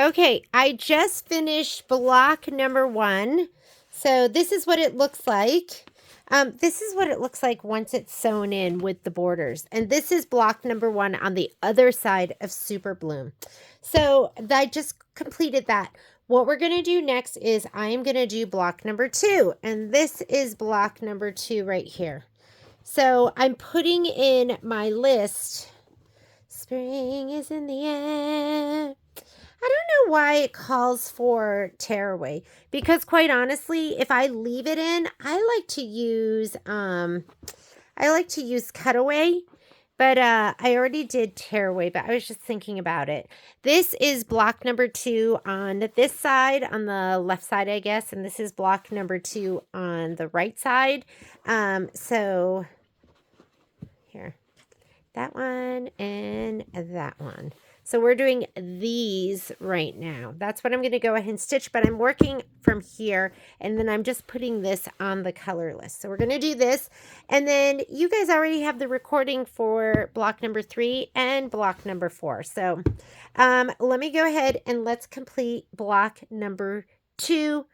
Okay, I just finished block number 1. So this is what it looks like. This is what it looks like once it's sewn in with the borders. And this is block number 1 on the other side of Super Bloom. So I just completed that. What we're going to do next is I am going to do block number 2. And this is block number 2 right here. So I'm putting in my list. Spring is in the air. I don't know why it calls for tearaway, because quite honestly, if I leave it in, I like to use cutaway, but I already did tearaway, but I was just thinking about it. This is block number 2 on this side, on the left side, I guess, and this is block number 2 on the right side. So here, that one and that one. So we're doing these right now. That's what I'm going to go ahead and stitch, but I'm working from here, and then I'm just putting this on the color list. So we're going to do this, and then you guys already have the recording for block number 3 and block number 4. So let me go ahead and let's complete block number 2.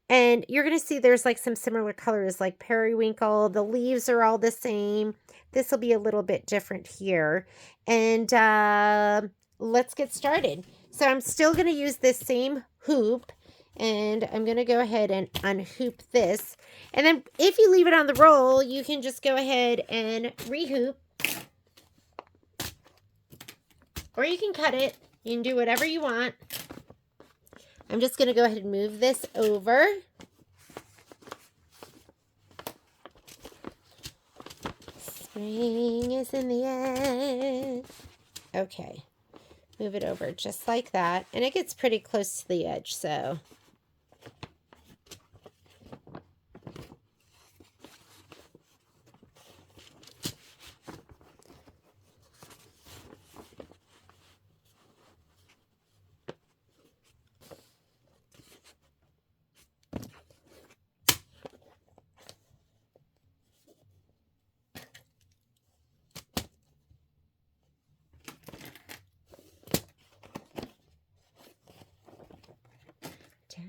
And you're going to see there's like some similar colors like periwinkle. The leaves are all the same. This will be a little bit different here. And let's get started. So I'm still going to use this same hoop, and I'm going to go ahead and unhoop this. And then if you leave it on the roll, you can just go ahead and rehoop, or you can cut it. You can do whatever you want. I'm just going to go ahead and move this over. Spring is in the air. Okay. Move it over just like that. And it gets pretty close to the edge, so.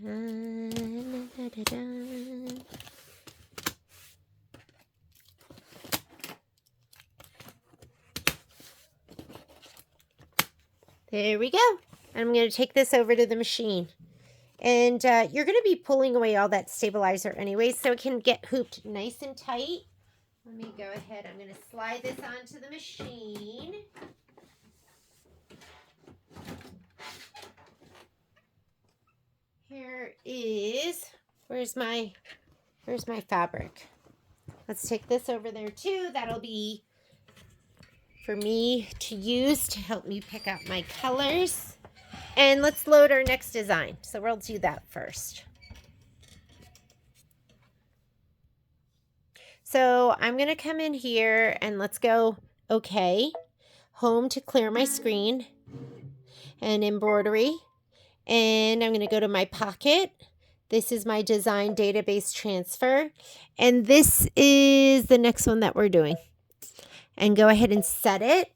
Dun, dun, dun, dun. There we go. I'm going to take this over to the machine. And you're going to be pulling away all that stabilizer anyway, so it can get hooped nice and tight. Let me go ahead. I'm going to slide this onto the machine. Here is, where's my fabric? Let's take this over there too. That'll be for me to use to help me pick out my colors. And let's load our next design. So we'll do that first. So I'm going to come in here and let's go, okay, home to clear my screen, and embroidery. And I'm going to go to my pocket. This is my design database transfer. And this is the next one that we're doing. And go ahead and set it.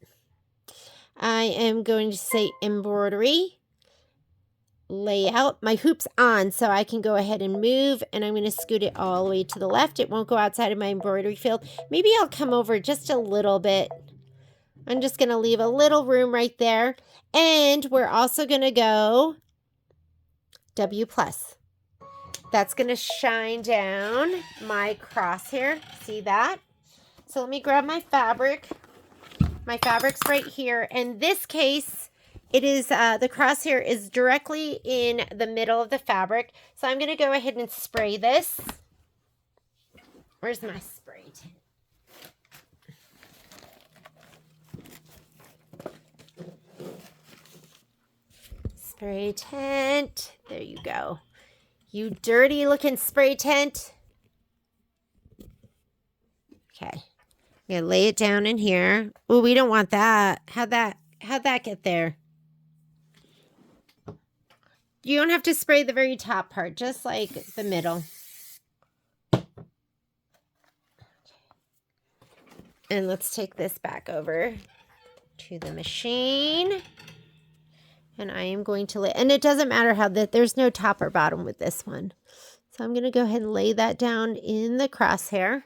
I am going to say embroidery, layout. My hoop's on, so I can go ahead and move, and I'm going to scoot it all the way to the left. It won't go outside of my embroidery field. Maybe I'll come over just a little bit. I'm just going to leave a little room right there. And we're also going to go W+. That's going to shine down my crosshair. See that? So let me grab my fabric. My fabric's right here. In this case, it is the crosshair is directly in the middle of the fabric. So I'm going to go ahead and spray this. Where's my spray tint? Spray tint. There you go. You dirty looking spray tint. Okay. I'm going to lay it down in here. Oh, we don't want that. How'd that get there? You don't have to spray the very top part, just like the middle. And let's take this back over to the machine. And I am going to lay, and it doesn't matter how there's no top or bottom with this one. So I'm going to go ahead and lay that down in the crosshair.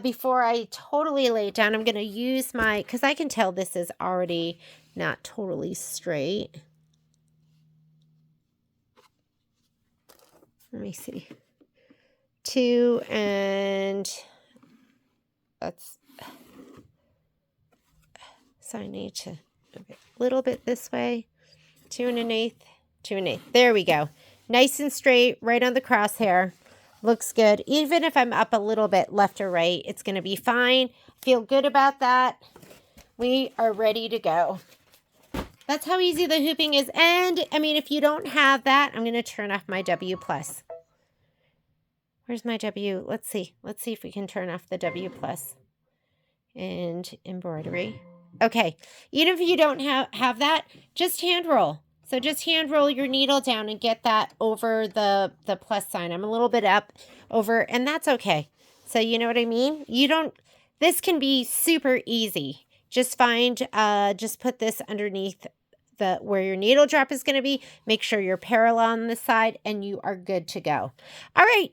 Before I totally lay it down, I'm going to use because I can tell this is already not totally straight. Let me see. 2 and that's, so I need to move it a little bit this way. 2 1/8, 2 1/8. There we go. Nice and straight, right on the crosshair. Looks good. Even if I'm up a little bit left or right, it's going to be fine. Feel good about that. We are ready to go. That's how easy the hooping is. And, I mean, if you don't have that, I'm going to turn off my W+. Where's my W? Let's see. Let's see if we can turn off the W+ and embroidery. Okay. Even if you don't have that, just hand roll. So just hand roll your needle down and get that over the plus sign. I'm a little bit up over, and that's okay. So you know what I mean? This can be super easy. Just just put this underneath where your needle drop is going to be. Make sure you're parallel on the side and you are good to go. All right,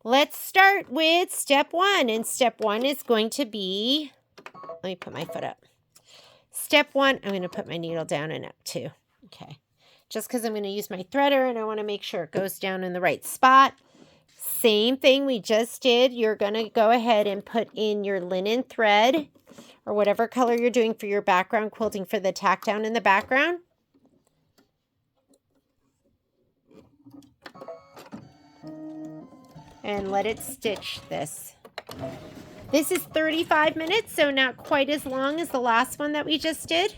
let's start with step 1. And step 1 is going to be, let me put my foot up. Step 1, I'm going to put my needle down and up too. Okay. Just because I'm going to use my threader and I want to make sure it goes down in the right spot. Same thing we just did. You're going to go ahead and put in your linen thread or whatever color you're doing for your background quilting for the tack down in the background. And let it stitch this. This is 35 minutes, so not quite as long as the last one that we just did.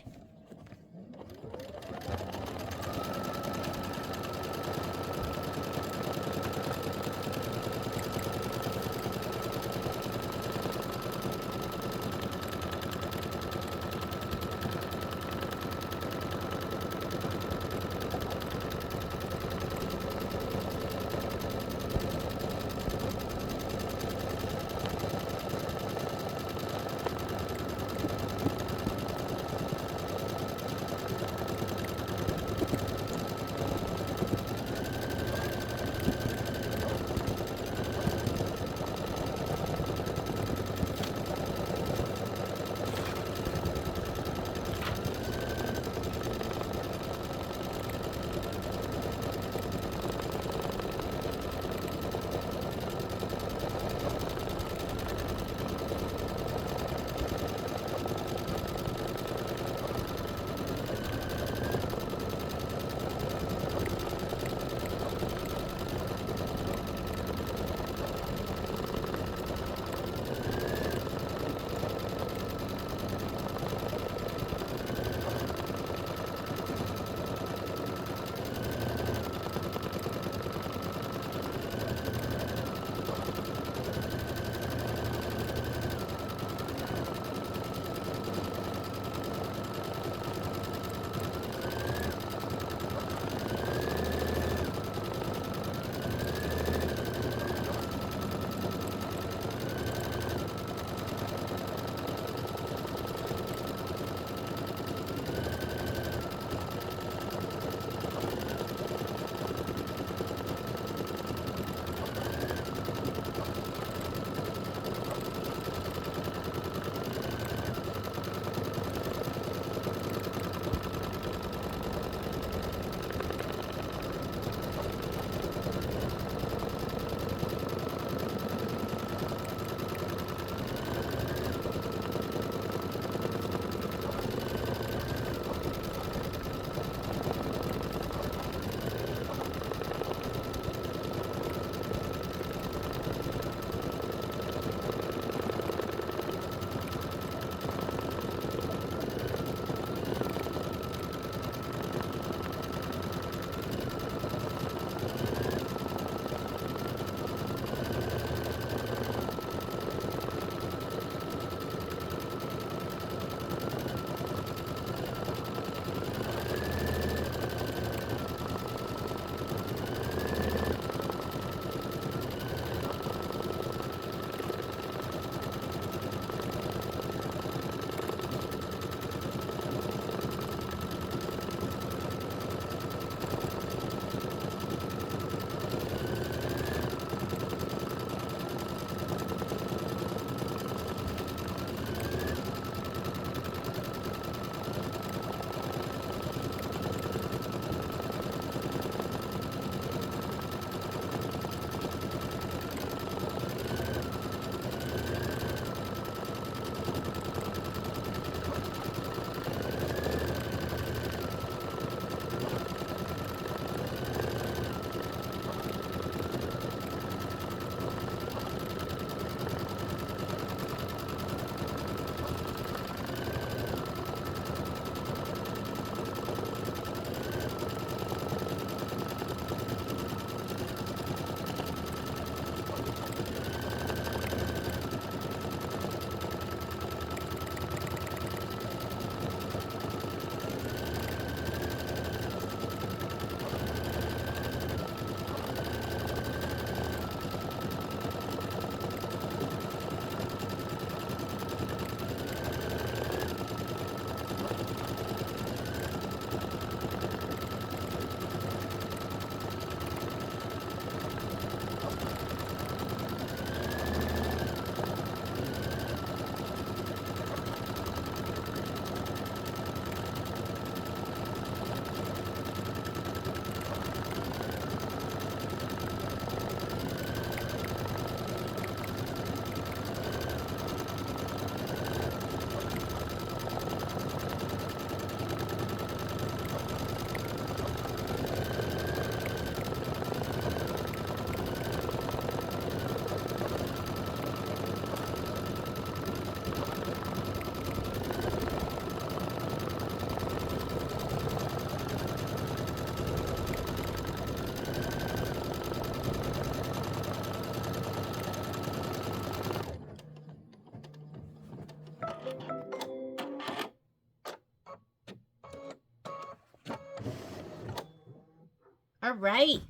All right.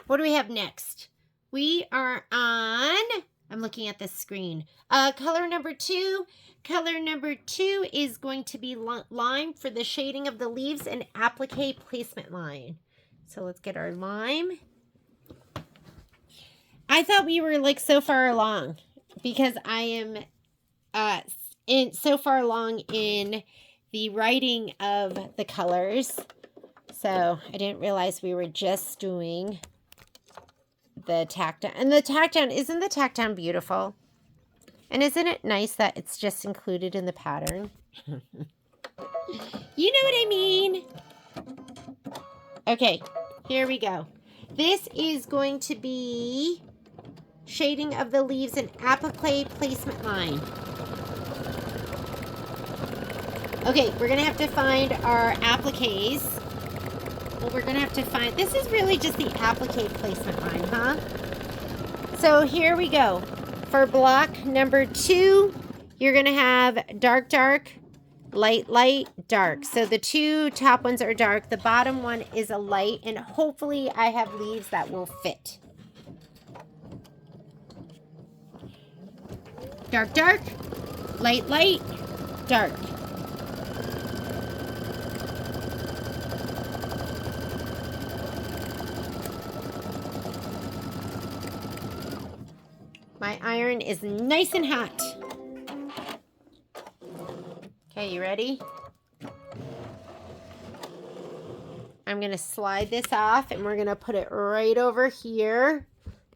What do we have next? We are on, I'm looking at the screen. Color number 2. Color number 2 is going to be lime for the shading of the leaves and applique placement line. So let's get our lime. I thought we were like so far along because I am so far along in the writing of the colors. So I didn't realize we were just doing the tack down. And the tack down, isn't the tack down beautiful? And isn't it nice that it's just included in the pattern? You know what I mean? Okay, here we go. This is going to be shading of the leaves and applique placement line. Okay, we're going to have to find our appliques. Well, we're going to have to find... This is really just the applique placement line, huh? So here we go. For block number 2, you're going to have dark, dark, light, light, dark. So the 2 top ones are dark. The bottom one is a light. And hopefully I have leaves that will fit. Dark, dark, light, light, dark. My iron is nice and hot. Okay, you ready? I'm going to slide this off and we're going to put it right over here.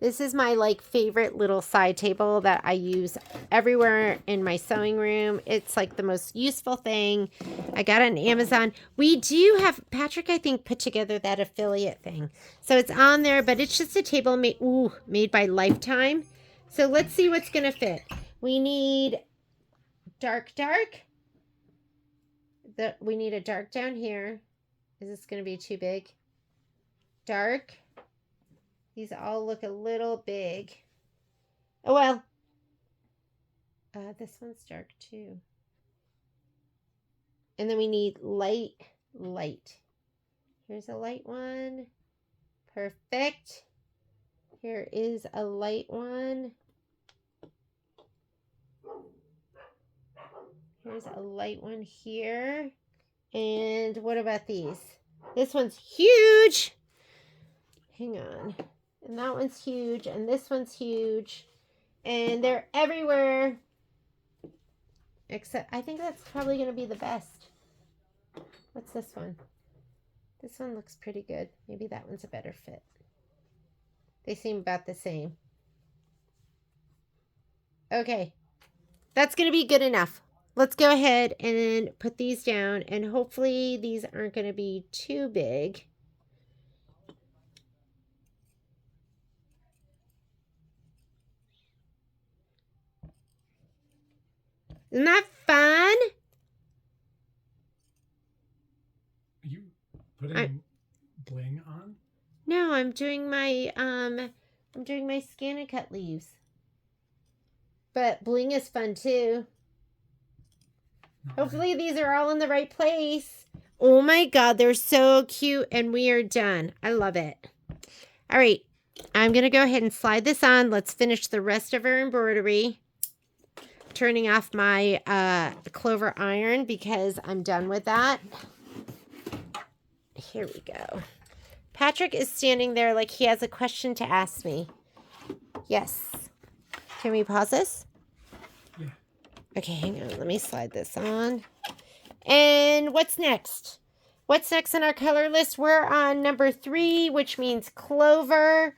This is my like favorite little side table that I use everywhere in my sewing room. It's like the most useful thing. I got it on Amazon. We do have, Patrick I think put together that affiliate thing. So it's on there, but it's just a table made by Lifetime. So let's see what's going to fit. We need dark, dark. We need a dark down here. Is this going to be too big? Dark. These all look a little big. Oh, well. This one's dark too. And then we need light, light. Here's a light one. Perfect. Here is a light one. Here's a light one here. And what about these? This one's huge. Hang on. And that one's huge. And this one's huge. And they're everywhere. Except, I think that's probably going to be the best. What's this one? This one looks pretty good. Maybe that one's a better fit. They seem about the same. Okay. That's going to be good enough. Let's go ahead and put these down. And hopefully these aren't going to be too big. Isn't that fun? Are you putting bling on? No, I'm doing my scan and cut leaves. But bling is fun too. Hopefully these are all in the right place. Oh my God, they're so cute and we are done. I love it. All right, I'm going to go ahead and slide this on. Let's finish the rest of our embroidery. Turning off my clover iron because I'm done with that. Here we go. Patrick is standing there like he has a question to ask me. Yes. Can we pause this? Yeah. Okay, hang on. Let me slide this on. And what's next? What's next on our color list? We're on number 3, which means clover.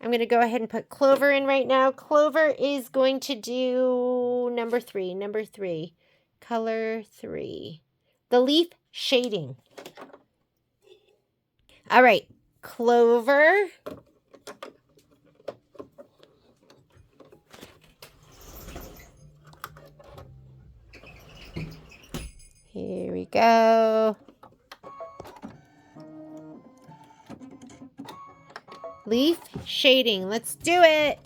I'm going to go ahead and put clover in right now. Clover is going to do number 3. Color 3. The leaf shading. All right. Clover. Here we go. Leaf shading. Let's do it.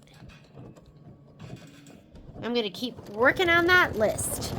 I'm going to keep working on that list.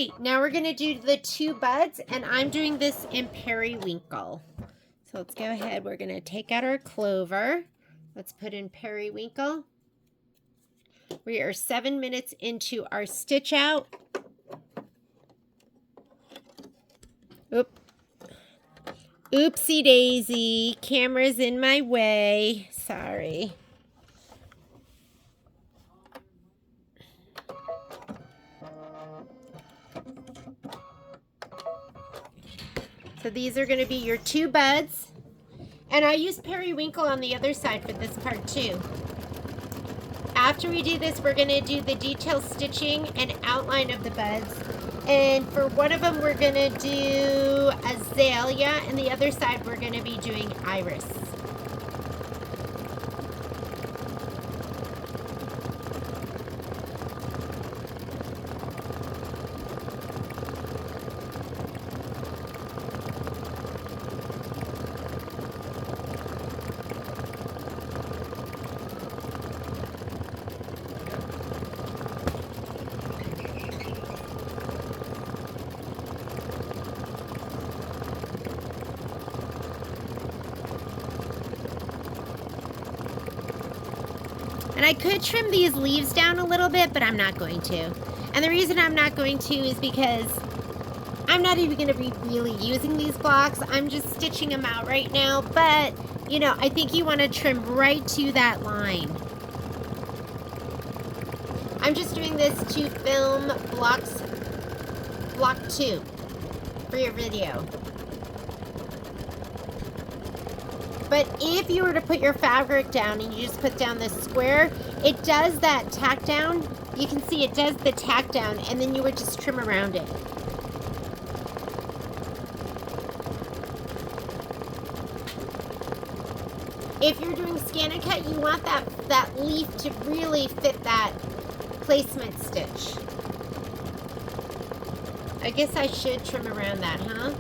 Okay, now we're gonna do the 2 buds, and I'm doing this in periwinkle. So let's go ahead. We're gonna take out our clover. Let's put in periwinkle. We are 7 minutes into our stitch out. Oopsie daisy, camera's in my way. Sorry. So these are going to be your 2 buds. And I use periwinkle on the other side for this part too. After we do this, we're going to do the detail stitching and outline of the buds. And for one of them, we're going to do azalea, and the other side, we're going to be doing iris. And I could trim these leaves down a little bit, but I'm not going to. And the reason I'm not going to is because I'm not even going to be really using these blocks. I'm just stitching them out right now. But, you know, I think you want to trim right to that line. I'm just doing this to film block 2 for your video. But if you were to put your fabric down and you just put down this square, it does that tack down. You can see it does the tack down, and then you would just trim around it. If you're doing scan and cut, you want that leaf to really fit that placement stitch. I guess I should trim around that, huh?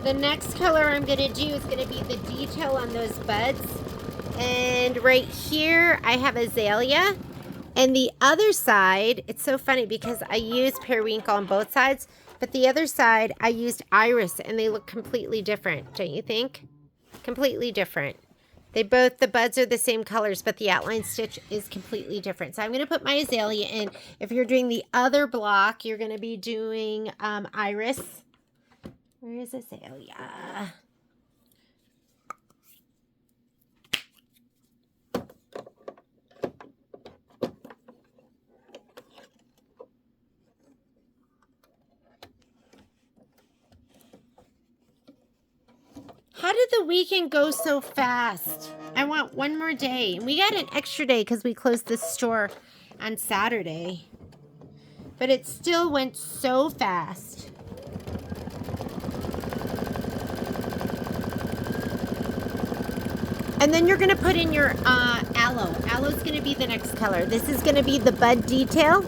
The next color I'm going to do is going to be the detail on those buds. And right here, I have azalea. And the other side, it's so funny because I used periwinkle on both sides, but the other side, I used iris, and they look completely different, don't you think? Completely different. The buds are the same colors, but the outline stitch is completely different. So I'm going to put my azalea in. If you're doing the other block, you're going to be doing iris. Where is azalea? How did the weekend go so fast? I want one more day. And we got an extra day because we closed the store on Saturday. But it still went so fast. And then you're going to put in your aloe. Aloe is going to be the next color. This is going to be the bud detail.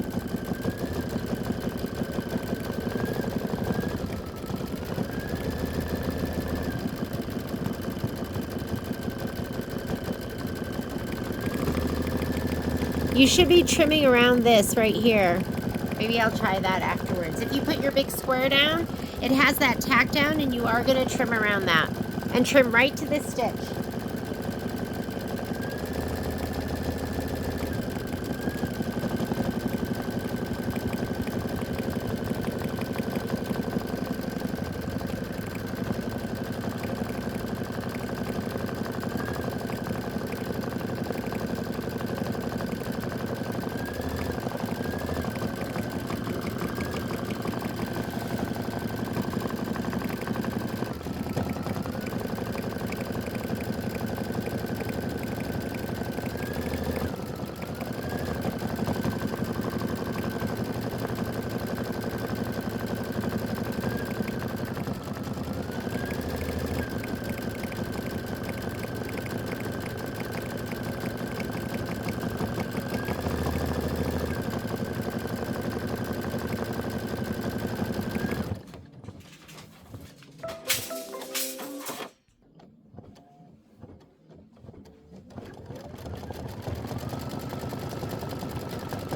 You should be trimming around this right here. Maybe I'll try that afterwards. If you put your big square down, it has that tack down, and you are going to trim around that. And trim right to this stitch.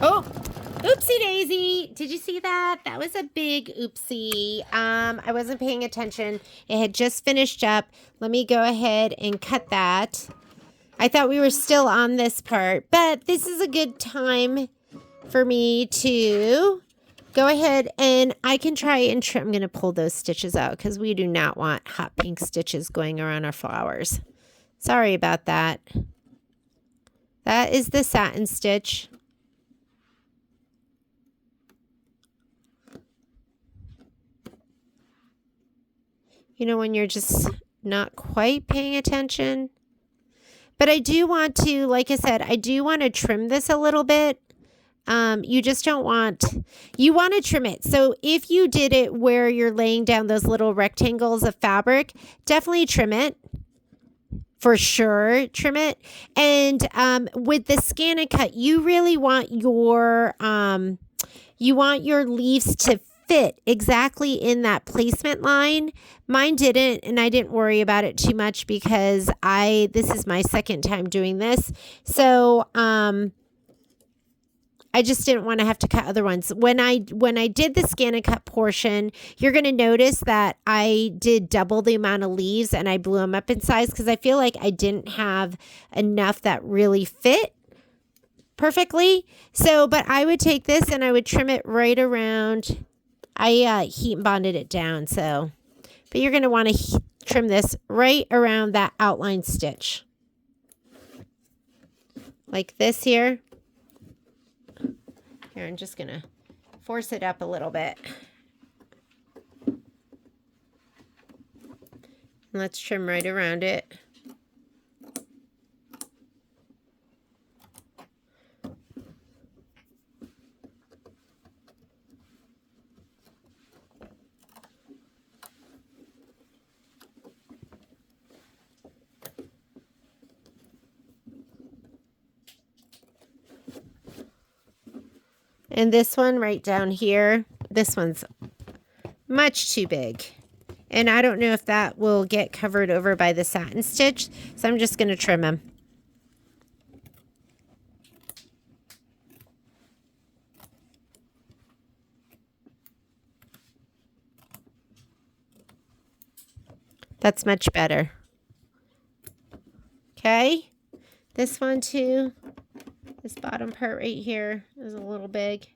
Oh, oopsie daisy. Did you see that? That was a big oopsie. I wasn't paying attention. It had just finished up. Let me go ahead and cut that. I thought we were still on this part, but this is a good time for me to go ahead and I can try and trim. I'm going to pull those stitches out because we do not want hot pink stitches going around our flowers. Sorry about that. That is the satin stitch. You know, when you're just not quite paying attention. But I do want to, like I said, I do want to trim this a little bit. You just don't want, you want to trim it. So if you did it where you're laying down those little rectangles of fabric, definitely trim it. For sure, trim it. And with the scan and cut, you really want your leaves to fit exactly in that placement line. Mine didn't, and I didn't worry about it too much because this is my second time doing this. So I just didn't want to have to cut other ones. When I did the scan and cut portion, you're going to notice that I did double the amount of leaves and I blew them up in size because I feel like I didn't have enough that really fit perfectly. So, but I would take this and I would trim it right around. I heat and bonded it down. So, but you're going to want to trim this right around that outline stitch. Like this here. Here, I'm just going to force it up a little bit. Let's trim right around it. And this one right down here, this one's much too big. And I don't know if that will get covered over by the satin stitch, so I'm just going to trim them. That's much better. Okay, this one too. This bottom part right here is a little big.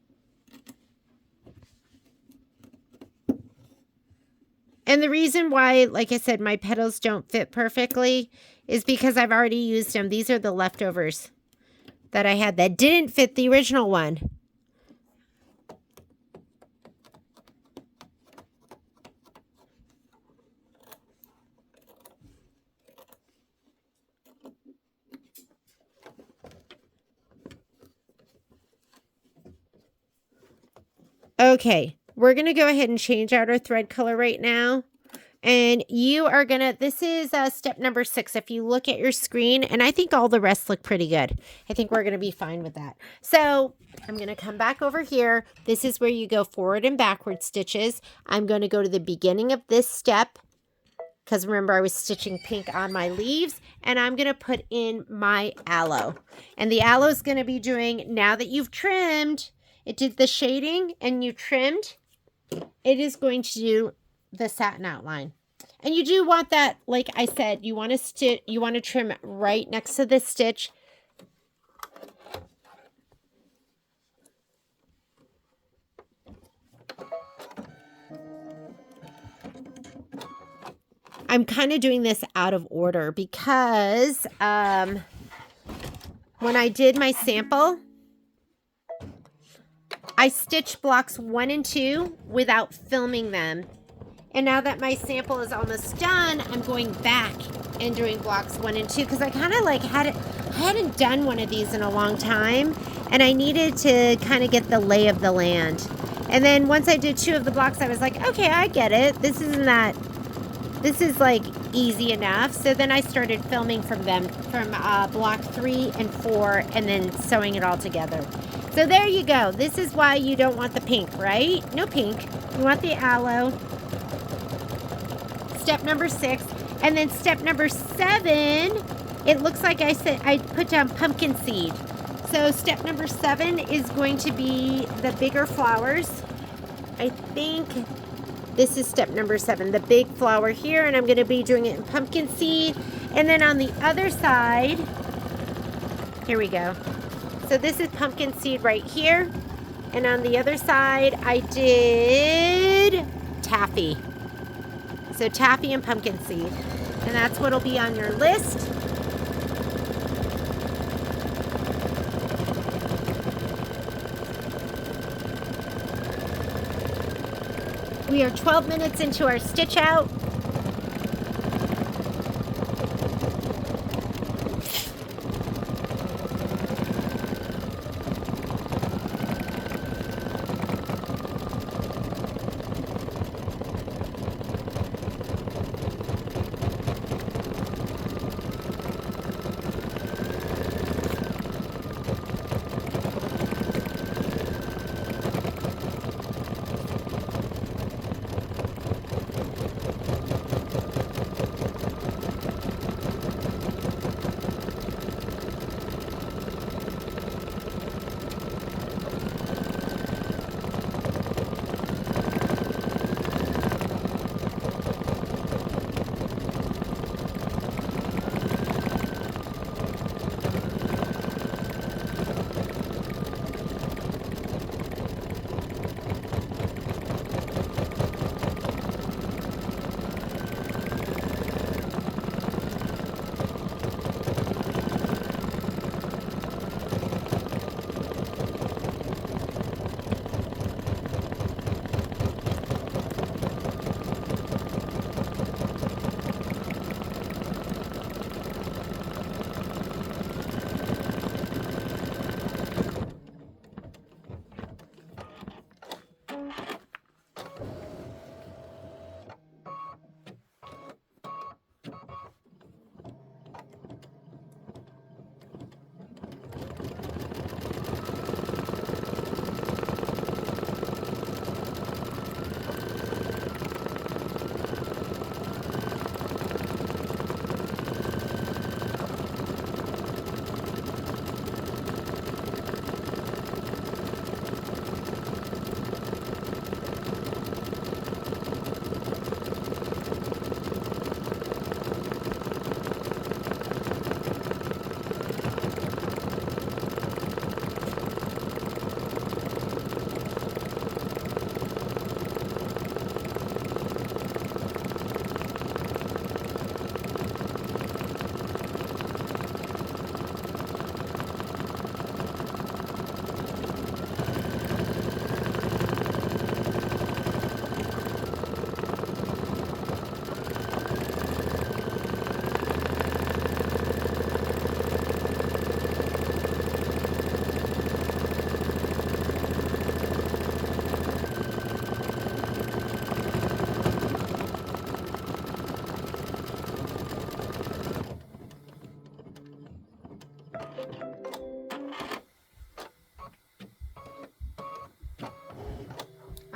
And the reason why, like I said, my petals don't fit perfectly is because I've already used them. These are the leftovers that I had that didn't fit the original one. Okay, we're going to go ahead and change out our thread color right now. And you are going to, this is step number 6. If you look at your screen, and I think all the rest look pretty good. I think we're going to be fine with that. So I'm going to come back over here. This is where you go forward and backward stitches. I'm going to go to the beginning of this step because remember I was stitching pink on my leaves, and I'm going to put in my aloe. And the aloe is going to be doing, now that you've trimmed, it did the shading and you trimmed, it is going to do the satin outline. And you do want that, like I said, you want to trim right next to this stitch. I'm kind of doing this out of order because when I did my sample, I stitched blocks 1 and 2 without filming them. And now that my sample is almost done, I'm going back and doing blocks 1 and 2 because I kind of like I hadn't done one of these in a long time, and I needed to kind of get the lay of the land. And then once I did 2 of the blocks, I was like, okay, I get it. This is like easy enough. So then I started filming from block 3 and 4 and then sewing it all together. So there you go. This is why you don't want the pink, right? No pink. You want the aloe. Step number 6. And then step number 7, it looks like I put down pumpkin seed. So step number 7 is going to be the bigger flowers. I think this is step number 7, the big flower here, and I'm going to be doing it in pumpkin seed. And then on the other side, here we go. So this is pumpkin seed right here. And on the other side, I did taffy. So taffy and pumpkin seed. And that's what'll be on your list. We are 12 minutes into our stitch out.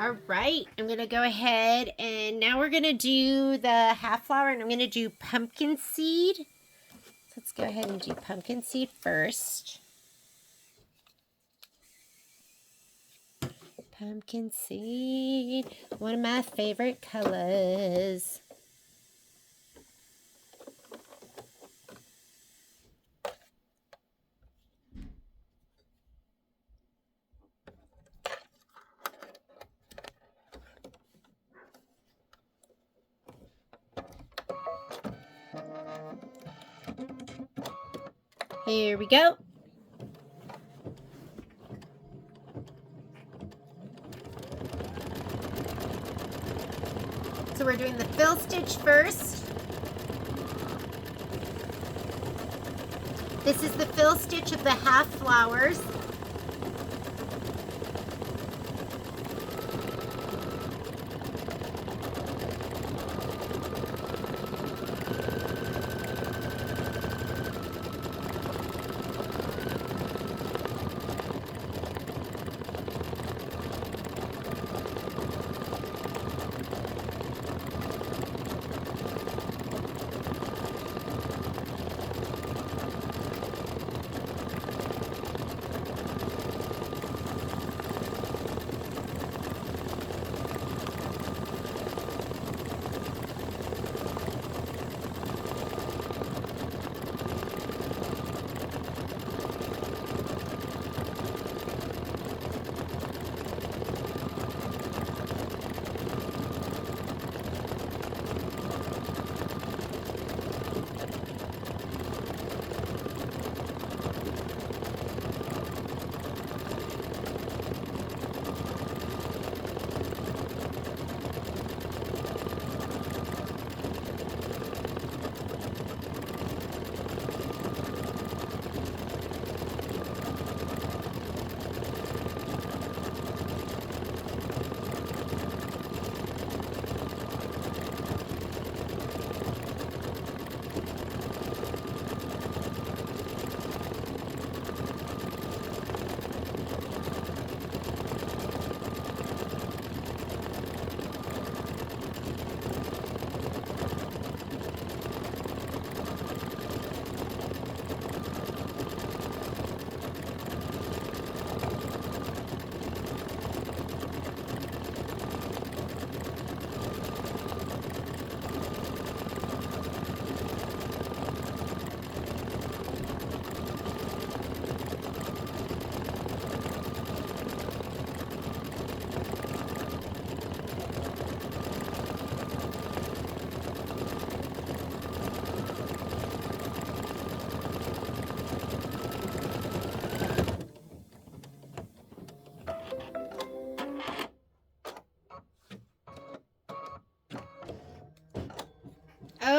All right, I'm going to go ahead and now we're going to do the half flower and I'm going to do pumpkin seed. Let's go ahead and do pumpkin seed first. Pumpkin seed, one of my favorite colors. Here we go. So we're doing the fill stitch first. This is the fill stitch of the half flowers.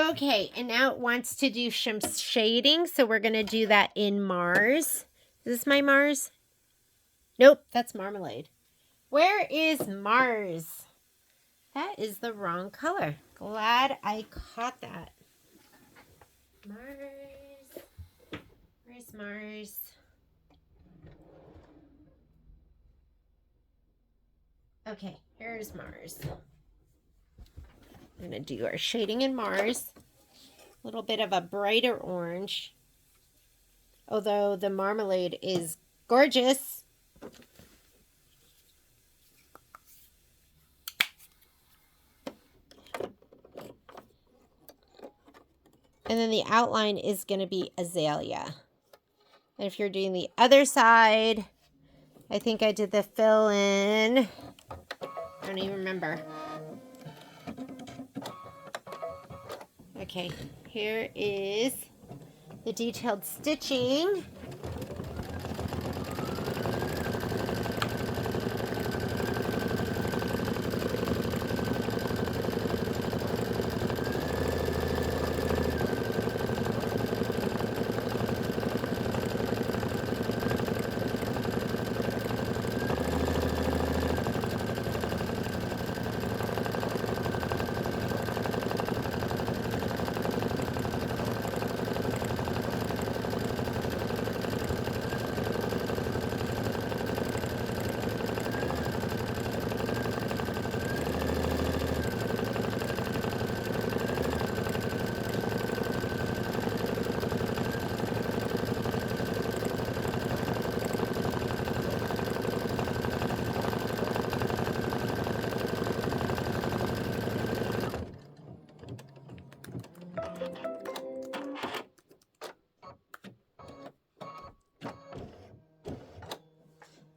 Okay, and now it wants to do some shading, so we're going to do that in Mars. Is this my Mars? Nope, that's Marmalade. Where is Mars? That is the wrong color. Glad I caught that. Mars. Where's Mars? Okay, here's Mars. I'm going to do our shading in Mars. A little bit of a brighter orange. Although the Marmalade is gorgeous. And then the outline is going to be Azalea. And if you're doing the other side, I think I did the fill in. I don't even remember. Okay, here is the detailed stitching.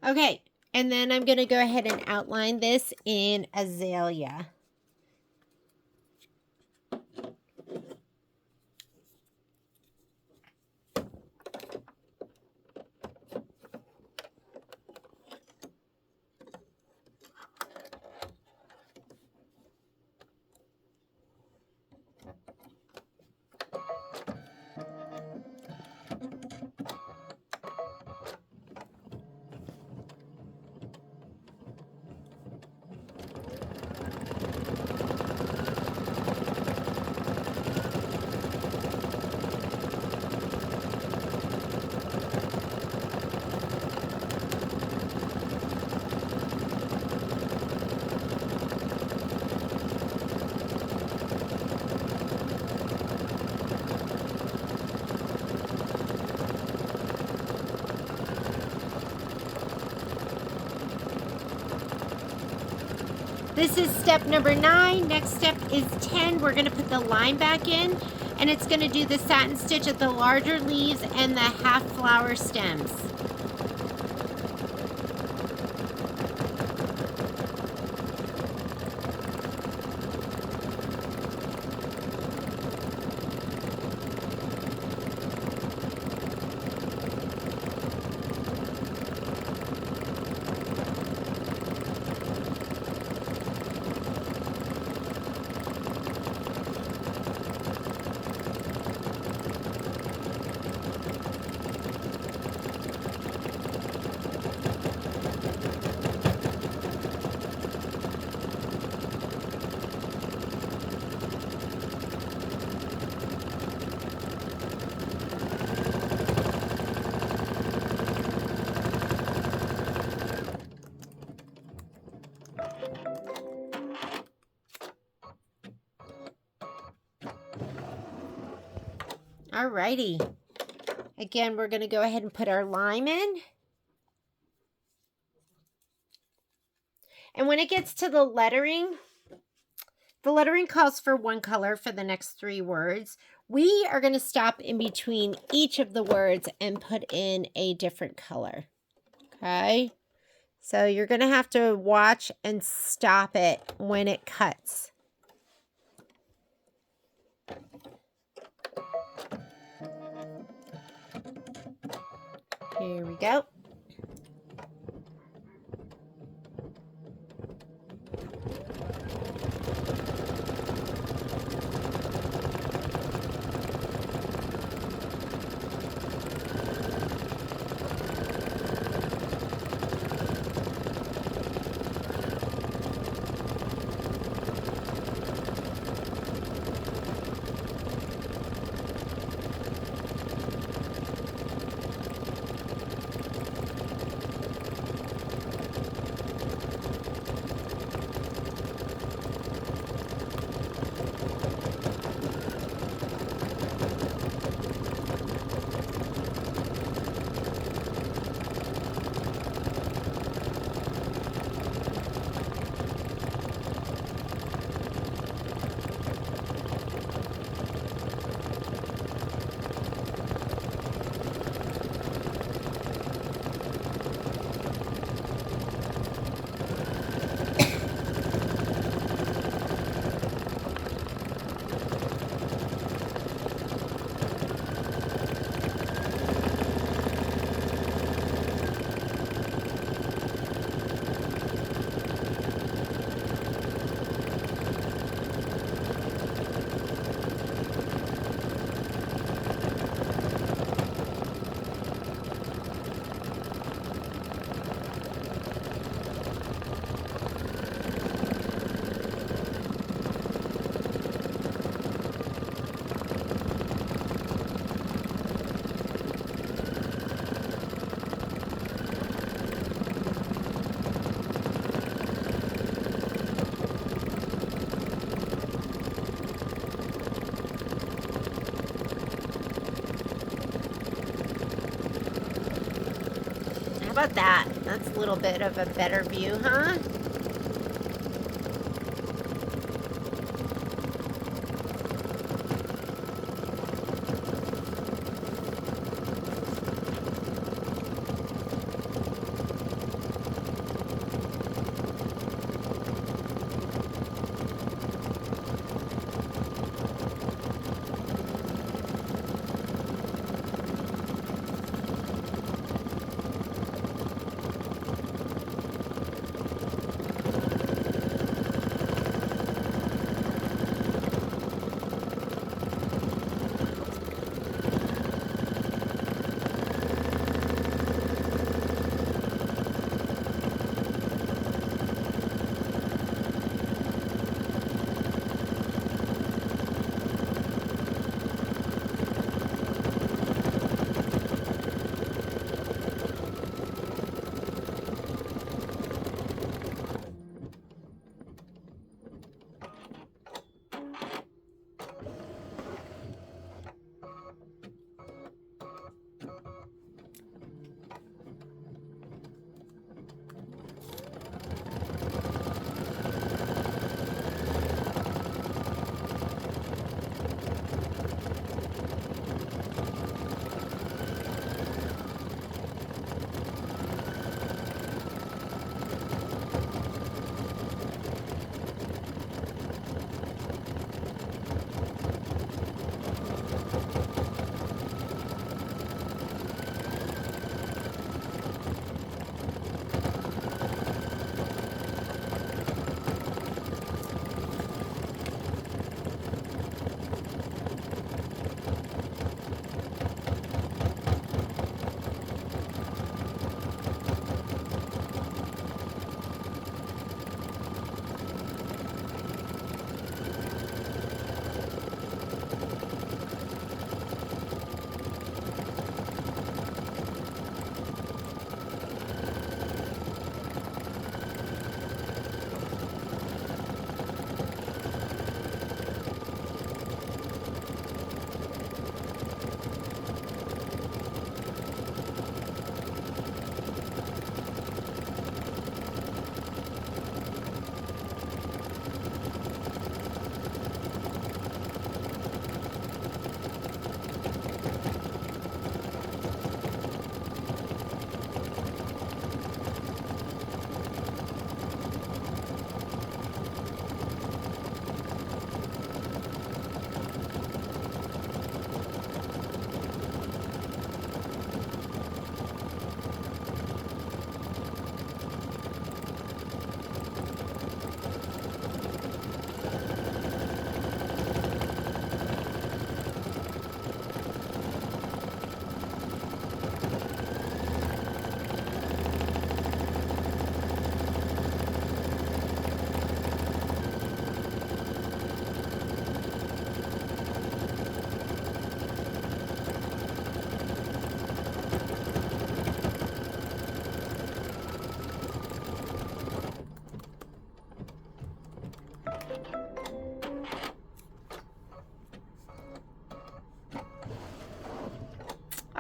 Okay, and then I'm going to go ahead and outline this in Azalea. This is step number 9. Next step is 10. We're going to put the line back in, and it's going to do the satin stitch at the larger leaves and the half flower stems. Alrighty. Again, we're going to go ahead and put our lime in. And when it gets to the lettering calls for one color for the next 3 words. We are going to stop in between each of the words and put in a different color. Okay? So you're going to have to watch and stop it when it cuts. Here we go. How about that? That's a little bit of a better view, huh?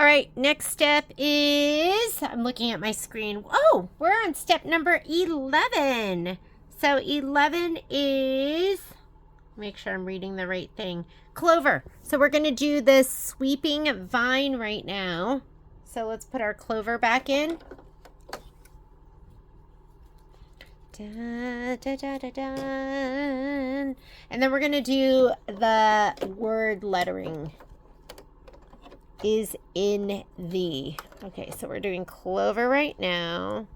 All right, next step is, I'm looking at my screen. Oh, we're on step number 11. So 11 is, make sure I'm reading the right thing, clover. So we're going to do the sweeping vine right now. So let's put our clover back in. Da, da, da, da, da. And then we're going to do the word lettering. Is in thee. Okay, so we're doing clover right now.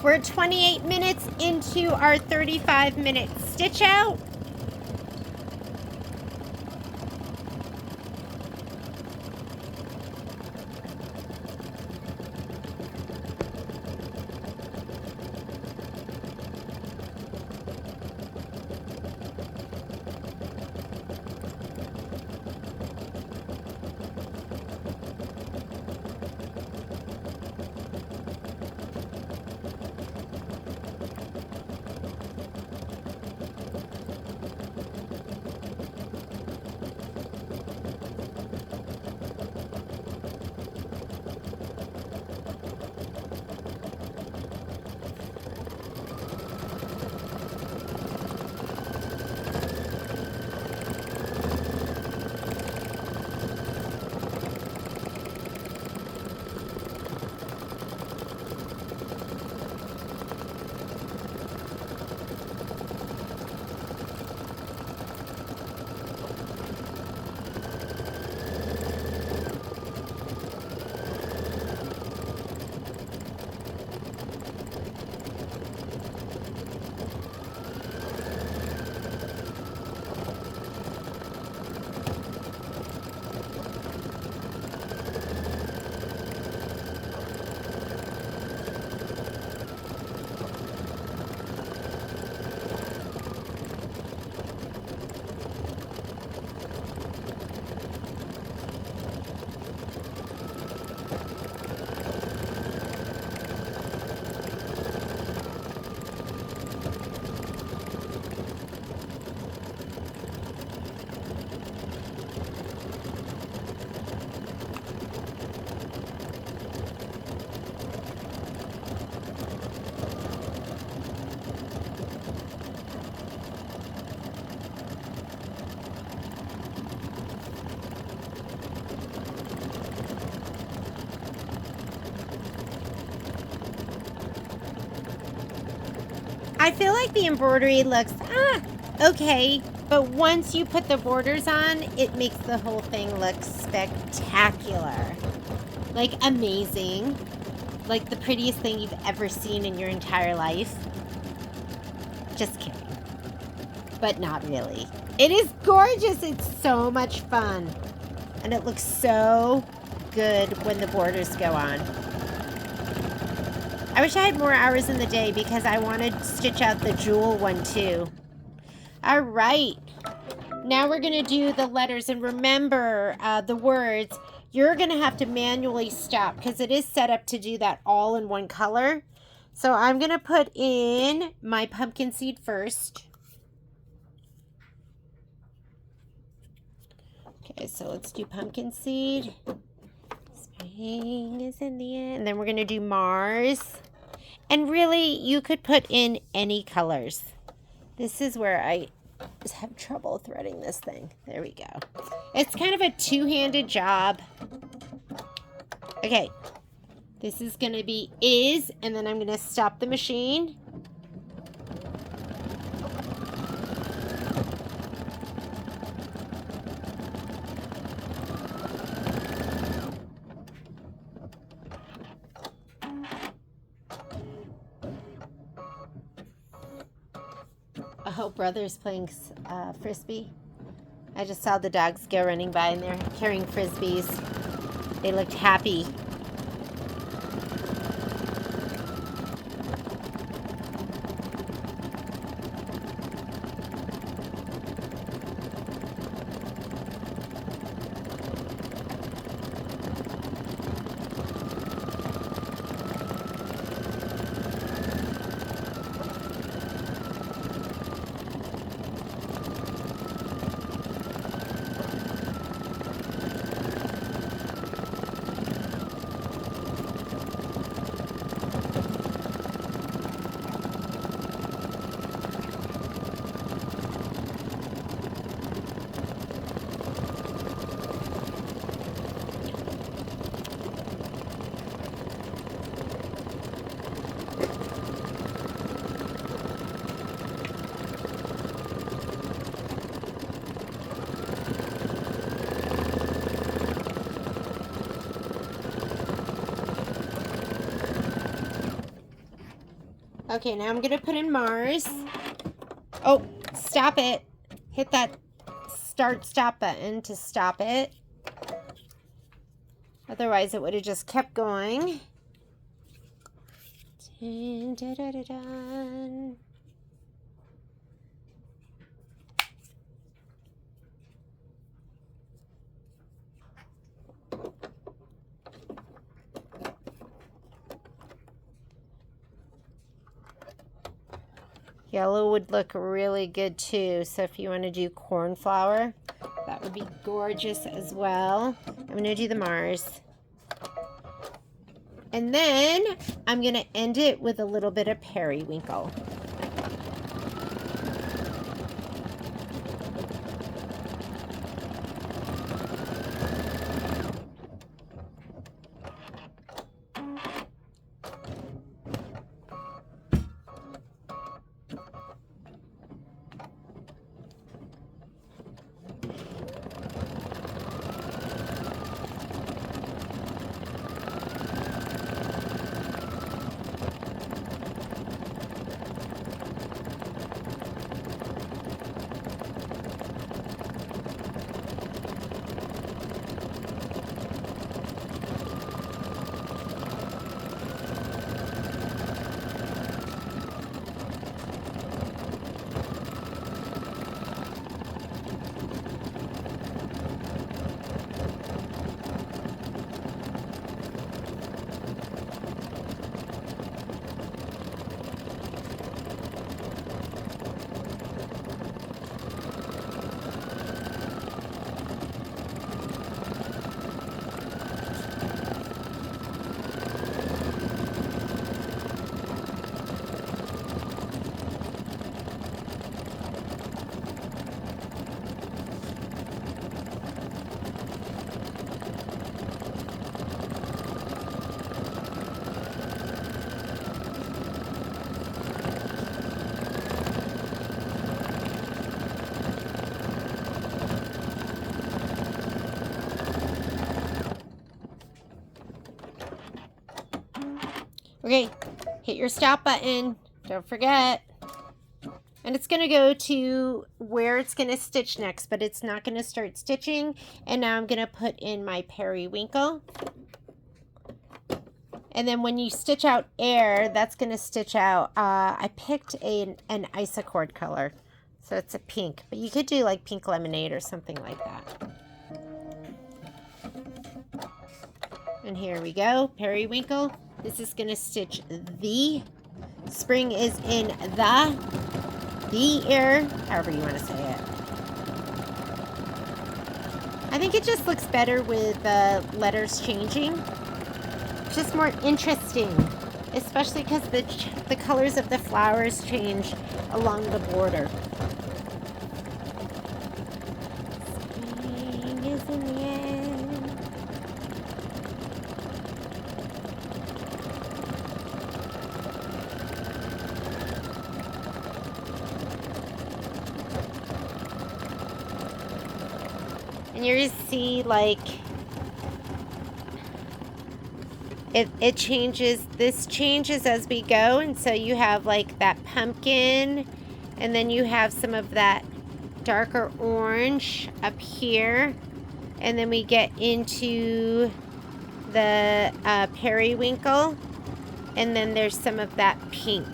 We're 28 minutes into our 35-minute stitch out. I feel like the embroidery looks okay, but once you put the borders on, it makes the whole thing look spectacular. Like amazing. Like the prettiest thing you've ever seen in your entire life. Just kidding. But not really. It is gorgeous. It's so much fun. And it looks so good when the borders go on. I wish I had more hours in the day because I want to stitch out the jewel one too. All right. Now we're going to do the letters. And remember the words. You're going to have to manually stop because it is set up to do that all in one color. So I'm going to put in my pumpkin seed first. Okay, so let's do pumpkin seed. Spring is in the end. And then we're going to do Mars. And really, you could put in any colors. This is where I have trouble threading this thing. There we go. It's kind of a two-handed job. Okay. This is going to be is, and then I'm going to stop the machine. Oh, brother's playing Frisbee. I just saw the dogs go running by and they're carrying Frisbees. They looked happy. Okay, now I'm gonna put in Mars. Oh, stop it. Hit that stop button to stop it. Otherwise it would have just kept going. Dun, dun, dun, dun, dun. Yellow would look really good too. So if you want to do cornflower, that would be gorgeous as well. I'm going to do the Mars. And then I'm going to end it with a little bit of periwinkle. Okay, hit your stop button. Don't forget. And it's going to go to where it's going to stitch next, but it's not going to start stitching. And now I'm going to put in my periwinkle. And then when you stitch out air, that's going to stitch out, I picked an isocord color. So it's a pink, but you could do like pink lemonade or something like that. And here we go, periwinkle. This is going to stitch the. Spring is in the air, however you want to say it. I think it just looks better with the letters changing. It's just more interesting, especially because the colors of the flowers change along the border. Spring is in the air. And you're going to see, like, it changes. This changes as we go. And so you have, like, that pumpkin. And then you have some of that darker orange up here. And then we get into the periwinkle. And then there's some of that pink.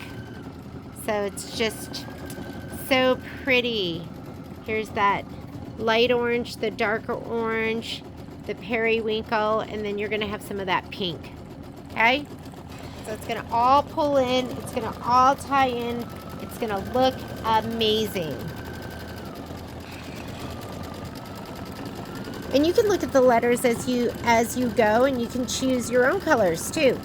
So it's just so pretty. Here's that light orange, the darker orange, the periwinkle, and then you're going to have some of that pink. Okay? So it's going to all pull in. It's going to all tie in. It's going to look amazing. And you can look at the letters as you go, and you can choose your own colors too.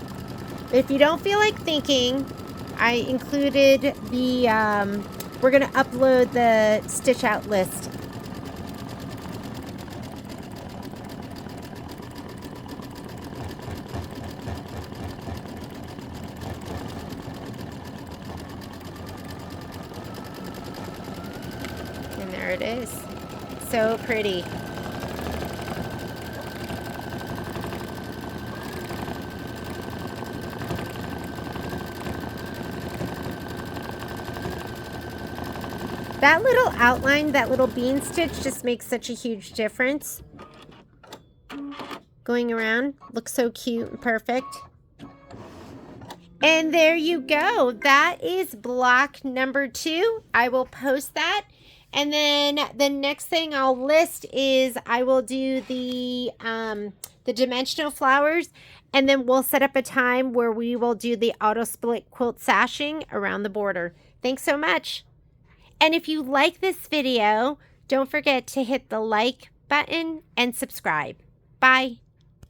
If you don't feel like thinking, I included the, we're going to upload the stitch out list. And there it is. So pretty. That little outline, that little bean stitch just makes such a huge difference. Going around, looks so cute and perfect. And there you go. That is block number 2. I will post that. And then the next thing I'll list is I will do the dimensional flowers, and then we'll set up a time where we will do the auto split quilt sashing around the border. Thanks so much. And if you like this video, don't forget to hit the like button and subscribe. Bye.